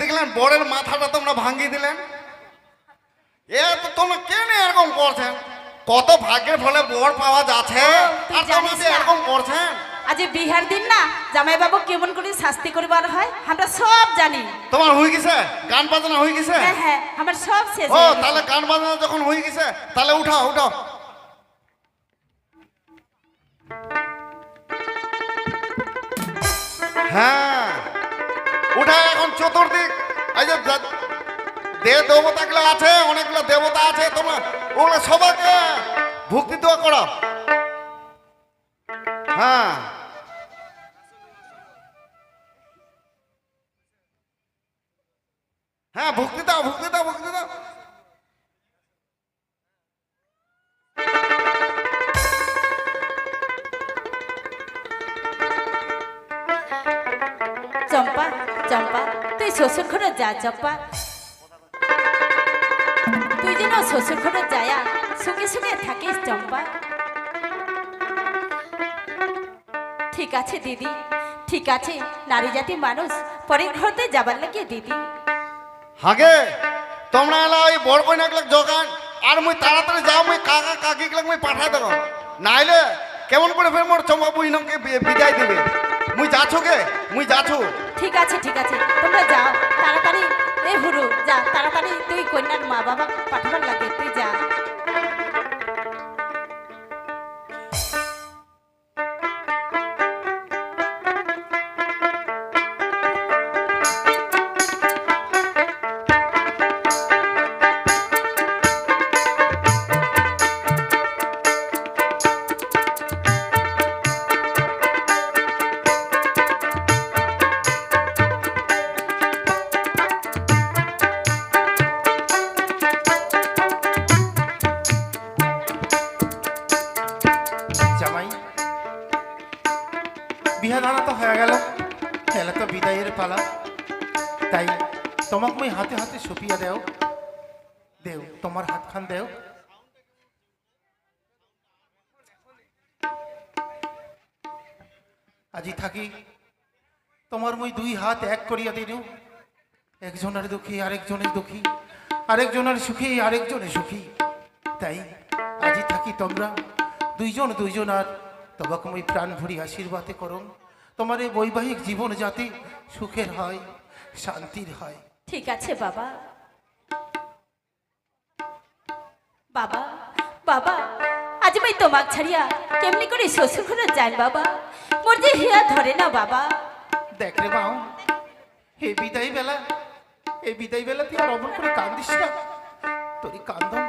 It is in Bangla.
দেখলেন বরের মাথাটা তোমরা ভাঙিয়ে দিলেন। এ তো তোমরা কেন এরকম করছেন? কত ভাগ্যের ফলে বর পাওয়া যাচ্ছে, আর তোমরা যে এরকম করছেন। আজ বিহার দিন না জামাই বাবু কেমন করে শাস্তি করবার হয় আমরা সব জানি। তোমার হয়ে গেছে গান বাজনা হয়ে গেছে? হ্যাঁ হ্যাঁ আমার সব শেষ। ও তাহলে গান বাজনা যখন হয়ে গেছে তাহলে উঠাও উঠাও। হ্যাঁ উঠা এখন চতুর্দিক এই যে দেবতাগুলো আছে, অনেকগুলো দেবতা আছে, তোমরা ওগুলো সবাইকে ভক্তি দোয়া করো। হ্যাঁ হ্যাঁ ভক্তি দাও ভক্তি দাও ভক্তি দাও। চম্পা চম্পা তুই শ্বশুর ঘরে যা চম্পা, তুই যেন শ্বশুর ঘরে যায়া সুখে সুখে থাকিস চম্পা। ঠিক আছে দিদি ঠিক আছে, নারী জাতি মানুষ পরের ঘরতে যাবার লাগে দিদি। হাগে তোমরা এলা ওই বড় কইনাগুলো জোগান, আর মুই তাড়াতাড়ি যাও, মুই কাকা কাকিগুলো মুই পাঠাই দেব, নাইলে কেমন করে ফের মোর চম্পা বুইনকে বিদায় দিবে। মুই যাচ্ছ কে? মুই যাচ্ছ। ঠিক আছে তোমরা যাও তাড়াতাড়ি। এ হুরু যা তাড়াতাড়ি, তুই কন্যার মা বাবা পাঠাবার লাগে, তুই যা। বিহাদানা তো হয়ে গেল, এলা তো বিদায়ের পালা, তাই তোমাক মই হাতে হাতে সপিয়া দেও দেও, তোমার হাতখান দেও। আজি থাকি তোমার মই দুই হাত এক করিয়া দিনু, একজনের দুঃখী আরেকজনের দুঃখী, আরেকজনের সুখী আরেকজনের সুখী। তাই আজি থাকি তোমরা দুইজন আর তোমাকে মই প্রাণ ভরি আশীর্বাদ করুন, তোমার এই বৈবাহিক জীবন যাতে সুখের হয়, শান্তির হয়। ঠিক আছে বাবা। বাবা বাবা আজ ভাই তোমাক ছাড়িয়া কেমনি করে শ্বশুর ঘরে যাই বাবা, মোর যে হিয়া ধরে না বাবা। দেখ রে মাও, এই বিদায় বেলা তুই আর অমন করে কান্দিস না, তোর কান্দন